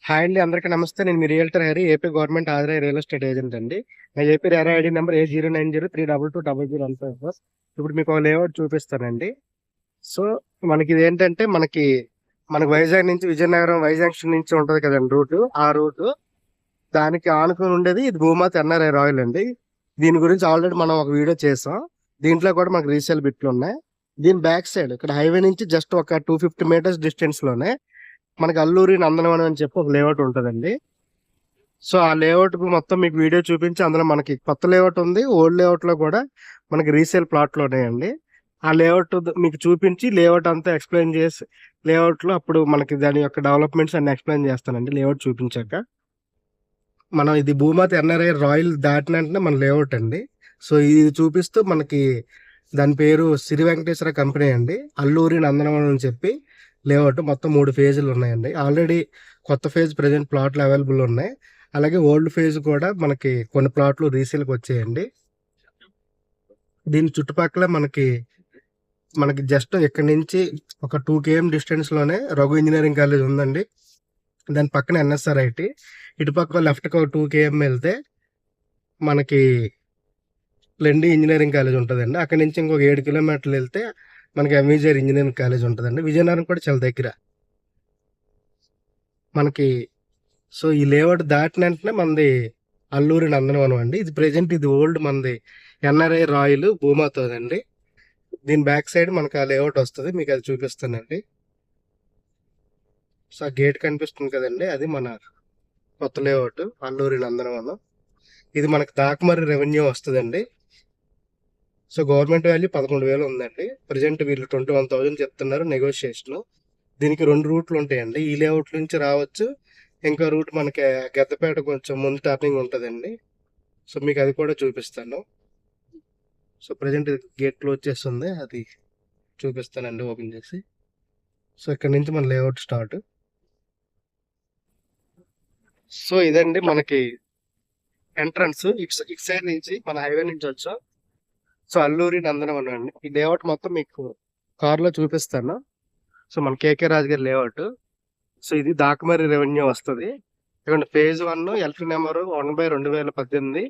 Hi అండి, అందరికీ నమస్తే. నేను మీ రియల్టర్ హరి, ఏపీ గవర్నమెంట్ ఆధార రియల్ ఎస్టేట్ ఏజెంట్ అండి. నా AP RERA ID number A0903220015. ఇప్పుడు మీకు ఒక లేఅవుట్ చూపిస్తానండి. సో మనకి ఇది ఏంటంటే మనకి వైజాగ్ నుంచి విజయనగరం వైజాగ్ నుంచి ఉంటది కదండి రూట్. ఆ రూట్ దానికి ఆనుకుని ఉండేది ఇది భూమాత ఎన్ఆర్ఐ రాయల్ అండి. దీని గురించి ఆల్రెడీ మనం ఒక వీడియో చేసాం. దీంట్లో కూడా మనకి రీసేల్ బిట్లు ఉన్నాయి. దీని బ్యాక్ సైడ్ ఇక్కడ హైవే నుంచి జస్ట్ ఒక 250 మీటర్స్ డిస్టెన్స్ లోనే మనకి అల్లూరి నందనవనం అని చెప్పి ఒక లేఅవుట్ ఉంటుందండి. సో ఆ లేఅవుట్ మొత్తం మీకు వీడియో చూపించి అందులో మనకి కొత్త లేఅవుట్ ఉంది, ఓల్డ్ లేఅవుట్ లో కూడా మనకి రీసేల్ ప్లాట్లు ఉన్నాయండి. ఆ లేఅవుట్ మీకు చూపించి లేఅవుట్ అంతా ఎక్స్ప్లెయిన్ చేసి లేఅవుట్ లో అప్పుడు మనకి దాని యొక్క డెవలప్మెంట్స్ అన్ని ఎక్స్ప్లెయిన్ చేస్తానండి. లేఅవుట్ చూపించాక మనం ఇది భూమాత ఎన్ఆర్ఐ రాయల్ దాటిన వెంటనే మన లేఅవుట్ అండి. సో ఇది చూపిస్తూ మనకి దాని పేరు సిరి వెంకటేశ్వర కంపెనీ అండి. అల్లూరి నందనవనం అని చెప్పి లేఅవుట్ మొత్తం 3 ఫేజులు ఉన్నాయండి. ఆల్రెడీ కొత్త ఫేజ్ ప్రజెంట్ ప్లాట్లు అవైలబుల్ ఉన్నాయి. అలాగే ఓల్డ్ ఫేజ్ కూడా మనకి కొన్ని ప్లాట్లు రీసేల్కి వచ్చాయండి. దీని చుట్టుపక్కల మనకి జస్ట్ ఇక్కడ నుంచి ఒక 2 km డిస్టెన్స్ లోనే రఘు ఇంజనీరింగ్ కాలేజ్ ఉందండి. దాని పక్కన ఎన్ఎస్ఆర్ ఐటి. ఇటుపక్క లెఫ్ట్ 2 km వెళ్తే మనకి లెండి ఇంజనీరింగ్ కాలేజ్ ఉంటుందండి. అక్కడ నుంచి ఇంకొక 7 కిలోమీటర్లు వెళ్తే మనకి ఎంవిజేఆర్ ఇంజనీరింగ్ కాలేజ్ ఉంటుందండి. విజయనగరం కూడా చాలా దగ్గర మనకి. సో ఈ లేఅవుట్ దాటిన వెంటనే మనది అల్లూరి నందనవనం అండి. ఇది ప్రెజెంట్ ఇది ఓల్డ్ మనది ఎన్ఆర్ఐ రాయల్ భూమాతోదండి. దీని బ్యాక్ సైడ్ మనకి ఆ లేఅవుట్ వస్తుంది, మీకు అది చూపిస్తానండి. సో ఆ గేట్ కనిపిస్తుంది కదండి, అది మన కొత్త లేఅవుట్ అల్లూరి నందనవనం. ఇది మనకి దాకమర్రి రెవెన్యూ వస్తుందండి. సో గవర్నమెంట్ వాల్యూ 11,000 ఉందండి. ప్రజెంట్ వీళ్ళు 21,000 చెప్తున్నారు నెగోషియేషన్. దీనికి 2 రూట్లు ఉంటాయండి. ఈ లేఅవుట్ నుంచి రావచ్చు, ఇంకో రూట్ మనకి గద్దపేట కొంచెం ముందు టర్నింగ్ ఉంటుందండి. సో మీకు అది కూడా చూపిస్తాను. సో ప్రజెంట్ గేట్ క్లోజ్ చేస్తుంది, అది చూపిస్తానండి ఓపెన్ చేసి. సో ఇక్కడ నుంచి మన లేఅవుట్ స్టార్ట్. సో ఇదండి మనకి ఎంట్రన్స్. ఇటు సైడ్ నుంచి మన హైవే నుంచి వచ్చాం. సో అల్లూరి నందనవనం అండి. ఈ లేఅవుట్ మొత్తం మీకు కార్లో చూపిస్తాను. సో మన కేకే రాజు గారి లేఅవుట్. సో ఇది దాకమర్రి రెవెన్యూ వస్తుంది. ఇక్కడ phase 1 LP number 1/2018.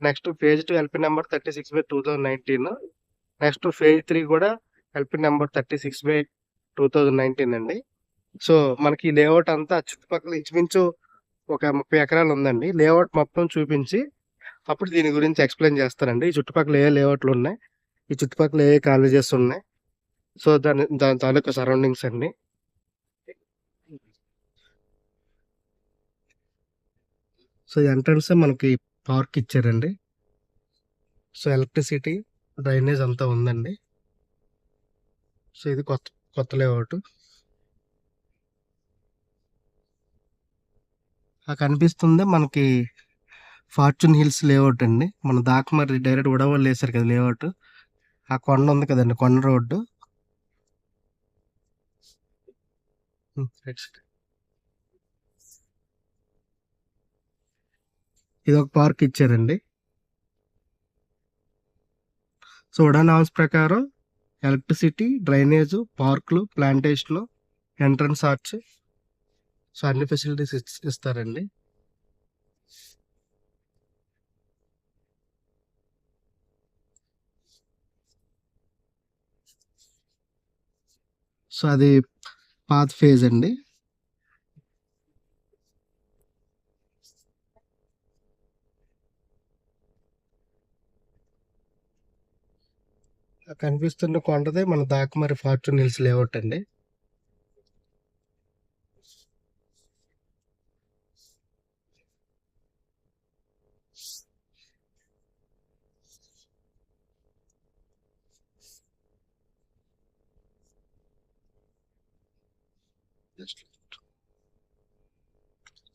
Next phase 2 LP number 36/2019. Next phase 3 కూడా ఎల్పీ నెంబర్ 36/2019 అండి. సో మనకి ఈ లేఅవుట్ అంతా చుట్టుపక్కల ఇంచుమించు ఒక 30 ఎకరాలు ఉందండి. లేఅవుట్ మొత్తం చూపించి అప్పుడు దీని గురించి ఎక్స్ప్లెయిన్ చేస్తారండి. ఈ చుట్టుపక్కల ఏ లేఅవుట్లు ఉన్నాయి, ఈ చుట్టుపక్కల ఏ కాలేజెస్ ఉన్నాయి, సో దాని తాలూకా సరౌండింగ్స్ అన్ని. సో ఎంట్రన్స్ మనకి పార్క్ ఇచ్చారండి. సో ఎలక్ట్రిసిటీ డ్రైనేజ్ అంతా ఉందండి. సో ఇది కొత్త కొత్త లేఅవుట్. ఆ కనిపిస్తుంది మనకి ఫార్చ్యూన్ హిల్స్ లేఅవుట్ అండి. మన దాకమర్రి డైరెక్ట్ ఉడవల్ వేసారు కదా లేఅవుట్. ఆ కొండ ఉంది కదండి, కొండ రోడ్డు. ఇది ఒక పార్క్ ఇచ్చారండి. సో ఉడాన్ హౌస్ ప్రకారం ఎలక్ట్రిసిటీ, డ్రైనేజ్, పార్కులు, ప్లాంటేషన్, ఎంట్రన్స్ ఆర్చ్, సో అన్ని ఫెసిలిటీస్ ఇస్తారండి. సో అది పాత ఫేజ్ అండి. కనిపిస్తున్న కొండదే మన దాకమర్రి ఫార్చ్యూన్ హిల్స్ లేఅవుట్ అండి.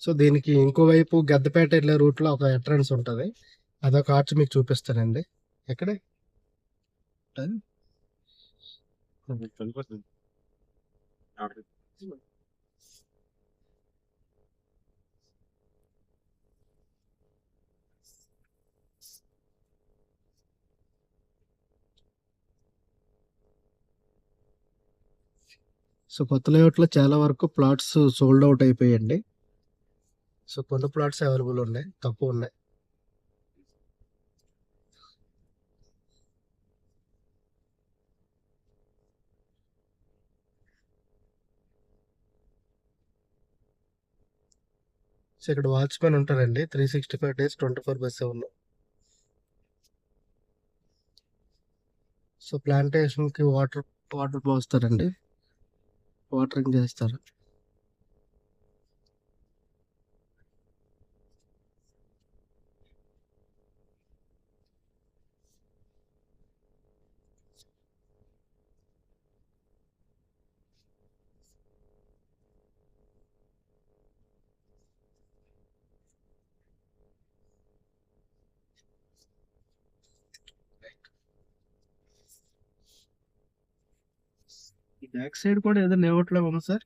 సో దీనికి ఇంకోవైపు గద్దపేట వెళ్ళే రూట్ లో ఒక ఎంట్రన్స్ ఉంటుంది. అదొక ఆర్చ్ మీకు చూపిస్తానండి. ఎక్కడ సో కొత్త లేఅవుట్ లో చాలా వరకు ప్లాట్స్ సోల్డ్ అవుట్ అయిపోయాయండి. సో కొన్ని ప్లాట్స్ అవైలబుల్ ఉన్నాయి, తక్కువ ఉన్నాయి. సో ఇక్కడ వాచ్మెన్ ఉంటారండి, 365 days 24/7. సో ప్లాంటేషన్ కి వాటర్ పోస్తారండి, వాటరింగ్ చేస్తారు. ఈ బ్యాక్ సైడ్ కూడా ఏదో లేఅవుట్ లాగా ఉంది సార్.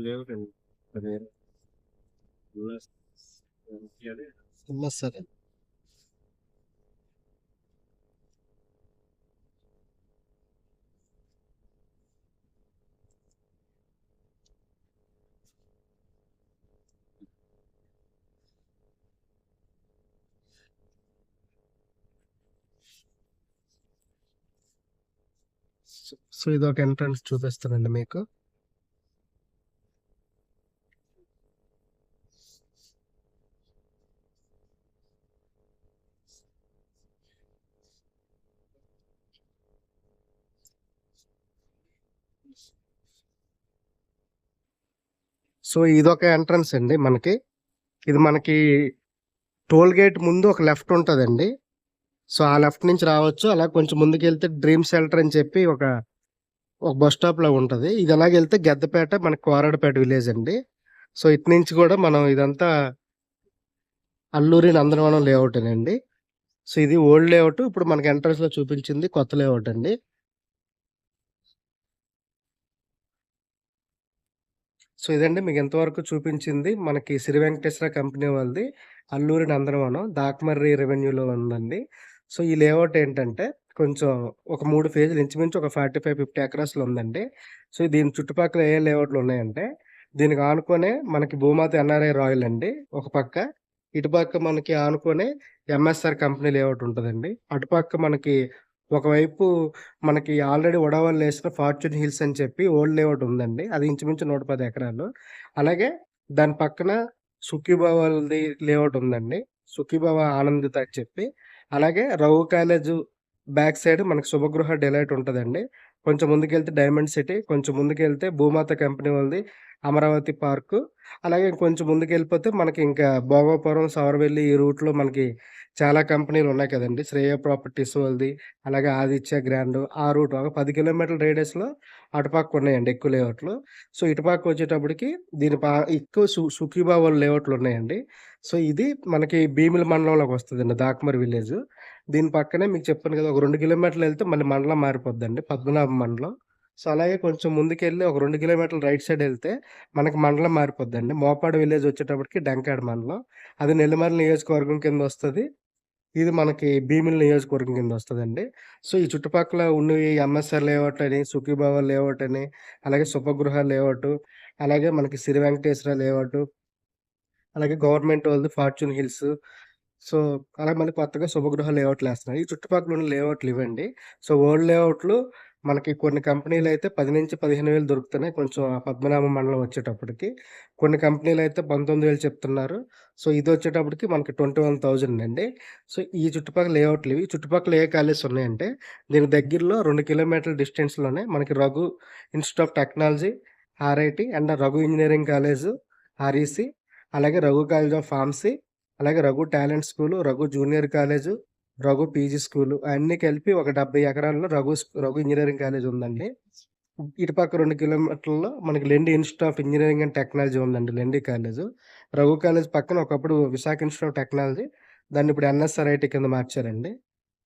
లేవుటండి. అదే ఉంది సార్. సో ఇది ఒక ఎంట్రన్స్ చూపిస్తానండి మీకు. సో ఇదొక ఎంట్రన్స్ అండి మనకి. ఇది మనకి టోల్ గేట్ ముందు ఒక లెఫ్ట్ ఉంటుందండి. సో ఆ లెఫ్ట్ నుంచి రావచ్చు. అలా కొంచెం ముందుకు వెళ్తే డ్రీమ్ షెల్టర్ అని చెప్పి ఒక బస్ స్టాప్ లో ఉంటది. ఇది అలాగే వెళ్తే గద్దపేట, మనకి కోరాడపేట విలేజ్ అండి. సో ఇటు నుంచి కూడా మనం ఇదంతా అల్లూరి నందనవనం లేఅవుట్ అండి. సో ఇది ఓల్డ్ లేఅవుట్, ఇప్పుడు మనకి ఎంట్రన్స్ లో చూపించింది కొత్త లేఅవుట్ అండి. సో ఇదండి మీకు ఎంతవరకు చూపించింది మనకి శ్రీ వెంకటేశ్వర కంపెనీ వాళ్ళది అల్లూరి నందనవనం దాకమర్రి రెవెన్యూలో ఉందండి. సో ఈ లేఅవుట్ ఏంటంటే కొంచెం ఒక 3 ఫేజ్లు ఇంచుమించు ఒక 45-50 ఎకరాస్లో ఉందండి. సో దీని చుట్టుపక్కల ఏ లేఅవుట్లు ఉన్నాయంటే దీనికి ఆనుకొనే మనకి భూమాత ఎన్ఆర్ఐ రాయల్ అండి ఒక పక్క, ఇటుపక్క మనకి ఆనుకొనే ఎంఎస్ఆర్ కంపెనీ లేఅవుట్ ఉంటుందండి. అటుపక్క మనకి ఒకవైపు మనకి ఆల్రెడీ ఉడవలు వేసిన ఫార్చ్యూన్ హిల్స్ అని చెప్పి ఓల్డ్ లేఅవుట్ ఉందండి. అది ఇంచుమించు 110 ఎకరాలు. అలాగే దాని పక్కన సుఖీభావాలది లేఅవుట్ ఉందండి, సుఖీభావ ఆనందిత అని చెప్పి. అలాగే రఘు కాలేజ్ బ్యాక్ సైడ్ మనకి శుభగృహ డిలైట్ ఉంటుందండి. కొంచెం ముందుకెళ్తే డైమండ్ సిటీ, కొంచెం ముందుకెళ్తే భూమాత కంపెనీ వాళ్ళది అమరావతి పార్కు. అలాగే కొంచెం ముందుకెళ్ళిపోతే మనకి ఇంకా భోగాపురం, సవరవెల్లి ఈ రూట్లో మనకి చాలా కంపెనీలు ఉన్నాయి కదండి. శ్రేయ ప్రాపర్టీస్ వాళ్ళది, అలాగే ఆదిత్య గ్రాండ్ ఆ రూట్ ఒక 10 కిలోమీటర్ల రేడియస్లో అటుపక్క ఉన్నాయండి ఎక్కువ లేఅవుట్లు. సో ఇటుపక్క వచ్చేటప్పటికి దీని ఎక్కువ సుఖీబాబు లేఅవుట్లు ఉన్నాయండి. సో ఇది మనకి భీమిలి మండలంలోకి వస్తుందండి, దాకమరి విలేజ్. దీని పక్కనే మీకు చెప్పాను కదా, ఒక 2 కిలోమీటర్లు వెళ్తే మళ్ళీ మండలం మారిపోద్దండి, పద్మనాభం మండలం. సో అలాగే కొంచెం ముందుకెళ్ళి ఒక 2 కిలోమీటర్లు రైట్ సైడ్ వెళ్తే మనకి మండలం మారిపోద్దండి. మోపాడు విలేజ్ వచ్చేటప్పటికి డెంకాడ్ మండలం, అది నెల్లిమర్ల నియోజకవర్గం కింద వస్తుంది. ఇది మనకి భీమిలి నియోజకవర్గం కింద వస్తుందండి. సో ఈ చుట్టుపక్కల ఉన్నవి ఎంఎస్ఆర్ లేఅవుట్ అని, సుఖీభావ లేఅవుట్ అని, అలాగే శుభగృహ లేఅవుట్, అలాగే మనకి శ్రీ వెంకటేశ్వర లేఅవుట్, అలాగే గవర్నమెంట్ వాళ్ళది ఫార్చ్యూన్ హిల్స్. సో అలా మనకి కొత్తగా శుభగృహ లేఅవుట్లు వేస్తున్నాయి. ఈ చుట్టుపక్కల ఉన్న లేఅవుట్లు ఇవ్వండి. సో ఓల్డ్ లేఅవుట్లు మనకి కొన్ని కంపెనీలు అయితే 10-15 వేలు దొరుకుతున్నాయి కొంచెం ఆ పద్మనాభం మండలం వచ్చేటప్పటికి. కొన్ని కంపెనీలు అయితే 19,000 చెప్తున్నారు. సో ఇది వచ్చేటప్పటికి మనకి 21,000 అండి. సో ఈ చుట్టుపక్కల లేఅవుట్లు ఇవి. చుట్టుపక్కల ఏ కాలేజెస్ ఉన్నాయంటే దీని దగ్గరలో 2 కిలోమీటర్ల డిస్టెన్స్లోనే మనకి Raghu institute of technology, RIT and Raghu engineering college, REC, అలాగే రఘు కాలేజ్ ఆఫ్ ఫార్మసీ, అలాగే Raghu talent school, Raghu junior college, Raghu PG school అన్నీ కలిపి ఒక 70 ఎకరాల్లో రఘు ఇంజనీరింగ్ కాలేజ్ ఉందండి. ఇటుపక్క 2 కిలోమీటర్లలో మనకి లెండి institute of engineering and technology ఉందండి, లెండి కాలేజు. రఘు కాలేజ్ పక్కన ఒకప్పుడు విశాఖ ఇన్స్టిట్యూట్ ఆఫ్ టెక్నాలజీ, దాన్ని ఇప్పుడు ఎన్ఎస్ఆర్ఐటి కింద మార్చారండి.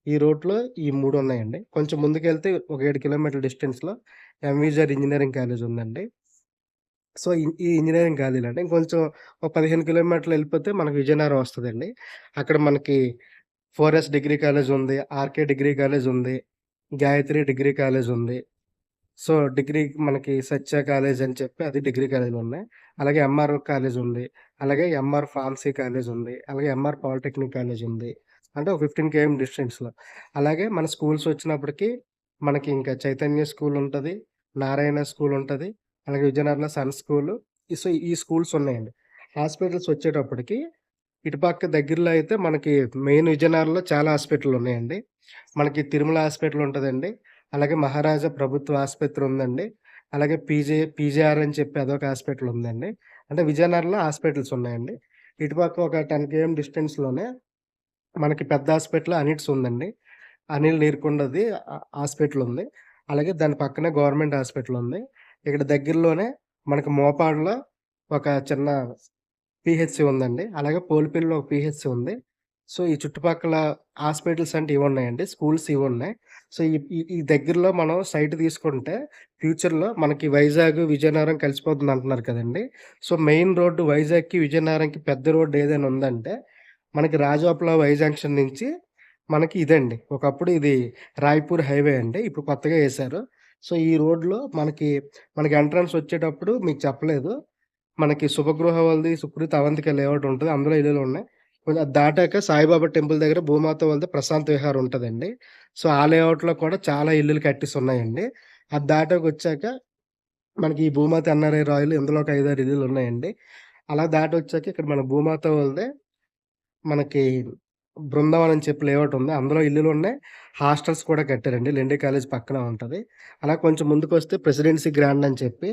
ఈ రూట్లో ఈ 3 ఉన్నాయండి. కొంచెం ముందుకెళ్తే ఒక 7 కిలోమీటర్ల డిస్టెన్స్లో ఎంవిజర్ ఇంజనీరింగ్ కాలేజ్ ఉందండి. సో ఈ ఇంజనీరింగ్ కాలేజీలండి ఇంకొంచెం ఒక 15 కిలోమీటర్లు వెళ్ళిపోతే మనకి విజయనగరం వస్తుందండి. అక్కడ మనకి 4S డిగ్రీ కాలేజ్ ఉంది, ఆర్కే డిగ్రీ కాలేజ్ ఉంది, గాయత్రి డిగ్రీ కాలేజ్ ఉంది. సో, డిగ్రీ మనకి సత్య కాలేజ్ అని చెప్పి అది డిగ్రీ కాలేజీలున్నాయి. అలాగే ఎంఆర్ కాలేజ్ ఉంది. అలాగే ఎంఆర్ ఫార్మసీ కాలేజ్ ఉంది. అలాగే ఎంఆర్ పాలిటెక్నిక్ కాలేజ్ ఉంది. అంటే ఒక 15 కేఎం డిస్టెన్స్‌లో. అలాగే మన స్కూల్స్ వచ్చినప్పటికి మనకి ఇంకా చైతన్య స్కూల్ ఉంటది. నారాయణ స్కూల్ ఉంటది. అలాగే విజయనగరంలో సన్ స్కూలు. సో, ఈ స్కూల్స్ ఉన్నాయండి. హాస్పిటల్స్ వచ్చేటప్పటికి ఇటుపక్క దగ్గరలో అయితే మనకి మెయిన్ విజయనగరంలో చాలా హాస్పిటల్ ఉన్నాయండి. మనకి తిరుమల హాస్పిటల్ ఉంటదండి. అలాగే మహారాజా ప్రభుత్వ ఆసుపత్రి ఉందండి. అలాగే పీజీఆర్ అని చెప్పి అదొక హాస్పిటల్ ఉందండి. అంటే విజయనగరంలో హాస్పిటల్స్ ఉన్నాయండి. ఇటుపక్క ఒక 10 కేఎం డిస్టెన్స్‌లోనే మనకి పెద్ద హాస్పిటల్ అనిట్స్ ఉందండి. అనిల్ నీరుకొండది హాస్పిటల్ ఉంది. అలాగే దాని పక్కనే గవర్నమెంట్ హాస్పిటల్ ఉంది. ఇక్కడ దగ్గరలోనే మనకి మోపాడులో ఒక చిన్న పీహెచ్‌సీ ఉందండి. అలాగే పోలిపల్లిలో ఒక పీహెచ్‌సీ ఉంది. సో, ఈ చుట్టుపక్కల హాస్పిటల్స్ అంటే ఇవున్నాయండి. స్కూల్స్ ఇవున్నాయి. సో, ఈ ఈ ఈ దగ్గరలో మనం సైట్ తీసుకుంటే ఫ్యూచర్‌లో మనకి వైజాగ్, విజయనగరం కలిసిపోతుందంటున్నారు కదండీ! సో, మెయిన్ రోడ్డు వైజాగ్‌కి, విజయనగరంకి పెద్ద రోడ్డు ఏదైనా ఉందంటే మనకి రాజోపల వై జంక్షన్ నుంచి మనకి ఇదండి. ఒకప్పుడు ఇది రాయ్‌పూర్ హైవే అండి. ఇప్పుడు కొత్తగా ఏశారు. సో, ఈ రోడ్‌లో మనకి ఎంట్రన్స్ వచ్చేటప్పుడు మీకు చెప్పలేదు. మనకి శుభగృహ వాళ్ళది సుకృతి అవంతిక లేఅవుట్ ఉంటది. అందులో ఇల్లులున్నాయి. కొంచెం అది దాటాక సాయిబాబా టెంపుల్ దగ్గర భూమాత వాళ్ళది ప్రశాంత్ విహార్ ఉంటదండి. సో, ఆ లేఅవుట్‌లో కూడా చాలా ఇల్లులు కట్టేసున్నాయండి. అది దాటాకొచ్చాక మనకి ఈ భూమాత ఎన్ఆర్ఐ రాయల్ ఇందులో ఒక 5, 6 ఇల్లులున్నాయండి. అలా దాటొచ్చాక ఇక్కడ మన భూమాత వాళ్ళదే మనకి బృందావనం అని చెప్పి లేఅవుట్ ఉంది. అందులో ఇల్లులున్నాయి. హాస్టల్స్ కూడా కట్టారండి. లెండి కాలేజ్ పక్కన ఉంటది. అలా కొంచెం ముందుకొస్తే ప్రెసిడెన్సీ గ్రాండ్ అని చెప్పి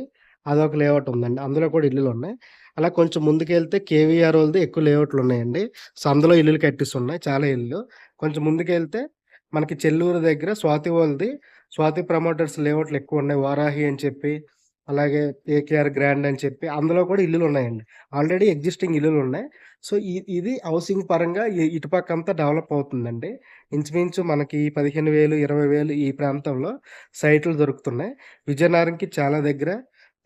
అదొక లేఅవుట్ ఉందండి. అందులో కూడా ఇల్లులున్నాయి. అలా కొంచెం ముందుకెళ్తే కేవీఆర్ ఓళ్ళది ఎక్కువ లేఅవుట్లున్నాయండి. సో, అందులో ఇల్లులు కట్టేసున్నాయి. చాలా ఇల్లు. కొంచెం ముందుకెళ్తే మనకి చెల్లూరు దగ్గర స్వాతి వాళ్ళది స్వాతి ప్రమోటర్స్ లేఅవుట్లు ఎక్కువున్నాయి. వారాహి అని చెప్పి, అలాగే ఏకేఆర్ గ్రాండ్ అని చెప్పి అందులో కూడా ఇల్లులున్నాయండి. ఆల్రెడీ ఎగ్జిస్టింగ్ ఇల్లులున్నాయి. సో, ఇది హౌసింగ్ పరంగా ఇటుపక్కంతా డెవలప్ అవుతుందండి. ఇంచుమించు మనకి 15,000, 20,000 ఈ ప్రాంతంలో సైట్లు దొరుకుతున్నాయి. విజయనగరంకి చాలా దగ్గర,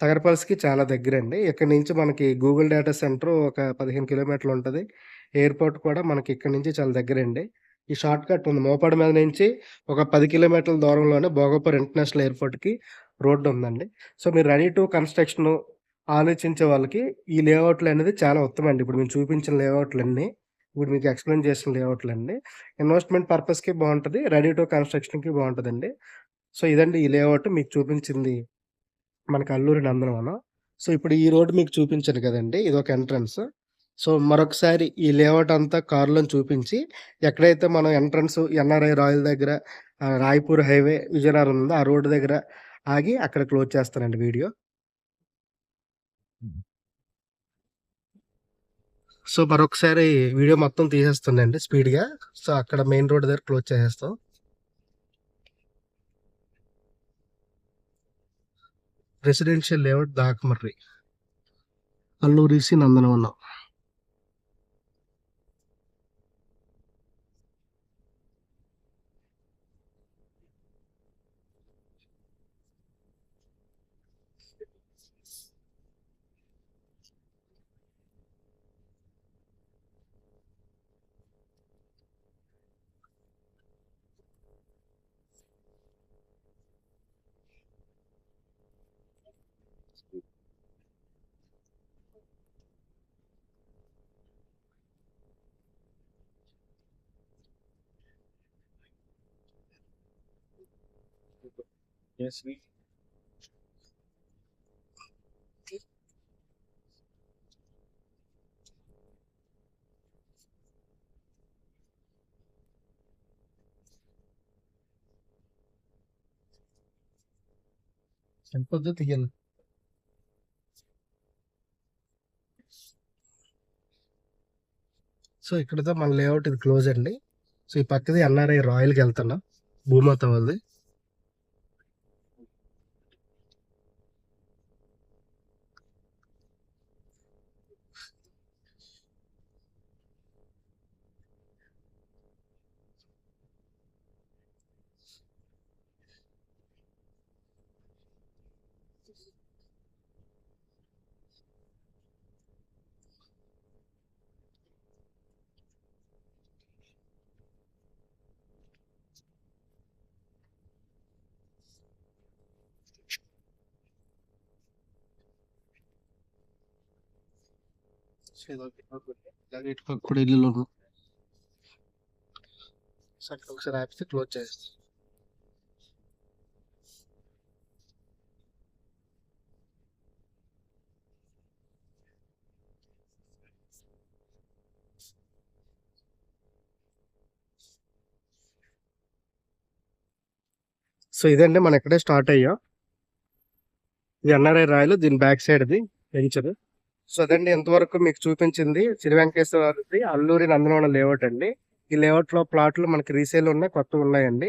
తగరపల్సికి చాలా దగ్గరండి. ఇక్కడి నుంచి మనకి గూగుల్ డేటా సెంటర్ ఒక 15 కిలోమీటర్లుంటది. ఎయిర్‌పోర్ట్ కూడా మనకి ఇక్కడి నుంచి చాలా దగ్గరండి. ఈ షార్ట్ కట్ ఉంది. మోపాడు మీద నుంచి ఒక 10 కిలోమీటర్ల దూరంలోనే భోగాపురం ఇంటర్నేషనల్ ఎయిర్‌పోర్ట్‌కి రోడ్డుందండి. సో, మీరు రెడీ టు కన్‌స్ట్రక్షను ఆలోచించే వాళ్ళకి ఈ లేఅవుట్‌లనేది చాలా ఉత్తమండి. ఇప్పుడు మేము చూపించిన లేఅవుట్‌లన్నీ, ఇప్పుడు మీకు ఎక్స్‌ప్లెయిన్ చేసిన లేఅవుట్‌లన్నీ ఇన్వెస్ట్‌మెంట్ పర్పస్‌కి బావుంటది. రెడీ టు కన్‌స్ట్రక్షన్‌కి బావుంటదండి. సో, ఇదండి ఈ లేఅవుట్ మీకు చూపించింది మనకి అల్లూరి నందనవనం. సో, ఇప్పుడు ఈ రోడ్ మీకు చూపించాను కదండీ! ఇదొక ఎంట్రన్స్. సో, మరొకసారి ఈ లేఅవుట్ అంతా కారులోని చూపించి, ఎక్కడైతే మనం ఎంట్రన్స్ ఎన్ఆర్ఐ రాయల్ దగ్గర రాయ్‌పూర్ హైవే విజయనగరం ఉందో, ఆ రోడ్ దగ్గర ఆగి అక్కడ క్లోజ్ చేస్తానండి వీడియో. సో, మరొకసారి వీడియో మొత్తం తీసేస్తానండి స్పీడ్‌గా. సో, అక్కడ మెయిన్ రోడ్ దగ్గర క్లోజ్ చేసేస్తాం. Residential layout Dakamarri. Alluri C Nandanavanam. Yes, we. సరిపోద్దా తీయాలా? సో, ఇక్కడితో మన లేఅవుట్ ఇది క్లోజ్ అండి. సో, ఈ పక్కది ఎన్ఆర్ఐ రాయల్‌కెళ్తున్నాం. భూమాత వాళ్ళది. ఇలాగే ఇటుపక్క కూడా ఇల్లు ఒకసారి ఆపితే క్లోజ్ చేస్తాం. సో ఇదండి మనం ఇక్కడే స్టార్ట్ అయ్యాం. ఇది ఎన్ఆర్ఐ రాయలు, దీని బ్యాక్ సైడ్ ఇది వెంచర్. సో అదండి ఎంతవరకు మీకు చూపించింది శ్రీ వెంకటేశ్వర వారిది అల్లూరి నందనవనం లేఅవుట్ అండి. ఈ లేఅవుట్ లో ప్లాట్లు మనకి రీసేల్ ఉన్నాయి, కొత్తగా ఉన్నాయండి.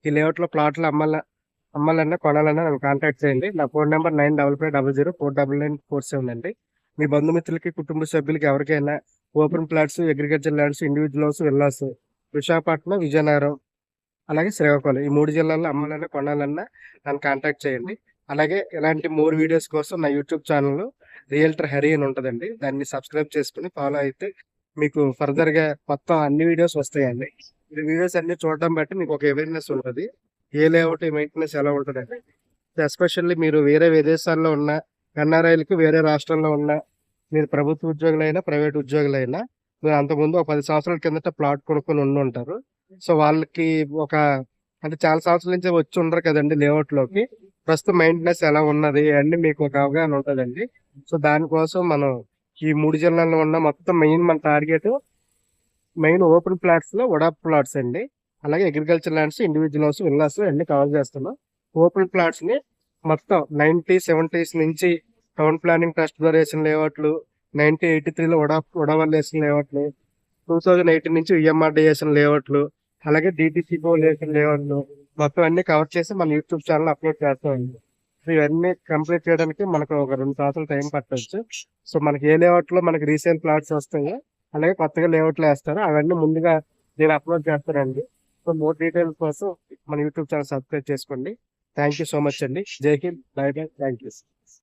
ఈ లేఅవుట్ లో ప్లాట్లు అమ్మాలన్నా కొనాలన్నా నన్ను కాంటాక్ట్ చేయండి. నా ఫోన్ నెంబర్ 9550049947 అండి. మీ బంధుమిత్రులకి, కుటుంబ సభ్యులకి ఎవరికైనా open plots, agriculture lands, individuals, villas Visakhapatnam, Vizianagaram, అలాగే శ్రీకాకుళం ఈ 3 జిల్లాల్లో అమ్మాలన్నా కొనాలన్నా నన్ను కాంటాక్ట్ చేయండి. అలాగే ఇలాంటి మోర్ వీడియోస్ కోసం నా యూట్యూబ్ ఛానల్ రియల్టర్ హరి అని ఉంటుందండి. దాన్ని సబ్స్క్రైబ్ చేసుకుని ఫాలో అయితే మీకు ఫర్దర్ గా మొత్తం అన్ని వీడియోస్ వస్తాయండి. ఈ వీడియోస్ అన్ని చూడడం బట్టి మీకు ఒక అవేర్నెస్ ఉంటుంది, ఏ లేఅవుట్ మెయింటెనెన్స్ ఎలా ఉంటుందండి. ఎస్పెషల్లీ మీరు వేరే విదేశాల్లో ఉన్న ఎన్ఆర్ఐలకు, వేరే రాష్ట్రంలో ఉన్న మీరు ప్రభుత్వ ఉద్యోగులైనా ప్రైవేట్ ఉద్యోగులైనా మీరు అంతకుముందు ఒక 10 సంవత్సరాల కిందట ప్లాట్ కొనుక్కొని ఉంటారు. సో వాళ్ళకి అంటే చాలా సంవత్సరాల నుంచి వచ్చి ఉండరు కదండి లేఅవుట్ లోకి. ప్రస్తుతం మెయింటెనెన్స్ ఎలా ఉన్నది అన్ని మీకు ఒక అవగాహన ఉంటుందండి. సో దానికోసం మనం ఈ 3 జిల్లాల్లో ఉన్న మొత్తం మన టార్గెట్ మెయిన్ ఓపెన్ ప్లాట్స్ లో వడాప్ ప్లాట్స్ అండి. అలాగే అగ్రికల్చర్ ల్యాండ్స్, ఇండివిజువల్స్, విల్లాస్ అన్ని కవర్ చేస్తున్నాం. ఓపెన్ ప్లాట్స్ ని మొత్తం 1970s నుంచి టౌన్ ప్లానింగ్ ట్రస్ట్ ద్వారా వేసిన లేఅవుట్లు, 1983లో వడావల్ వేసిన లేఅవుట్లు, 2018 నుంచి విఎంఆర్డి వేసిన లేఅవుట్లు, అలాగే డిటిసి వేసిన లేఅవుట్లు మొత్తం అన్ని కవర్ చేసి మన యూట్యూబ్ ఛానల్ అప్లోడ్ చేస్తామండి. సో ఇవన్నీ కంప్లీట్ చేయడానికి మనకు ఒక 2 సంవత్సరాలు టైం పట్టవచ్చు. సో మనకి ఏ లేఅవుట్ లో మనకి రీసేల్ ప్లాట్స్ వస్తాయో అలాగే కొత్తగా లేఅవుట్లు వేస్తారు, అవన్నీ ముందుగా నేను అప్లోడ్ చేస్తానండి. సో మోర్ డీటెయిల్స్ కోసం మన యూట్యూబ్ ఛానల్ సబ్స్క్రైబ్ చేసుకోండి. థ్యాంక్ యూ సో మచ్ అండి. జై Hind, by by, thank you.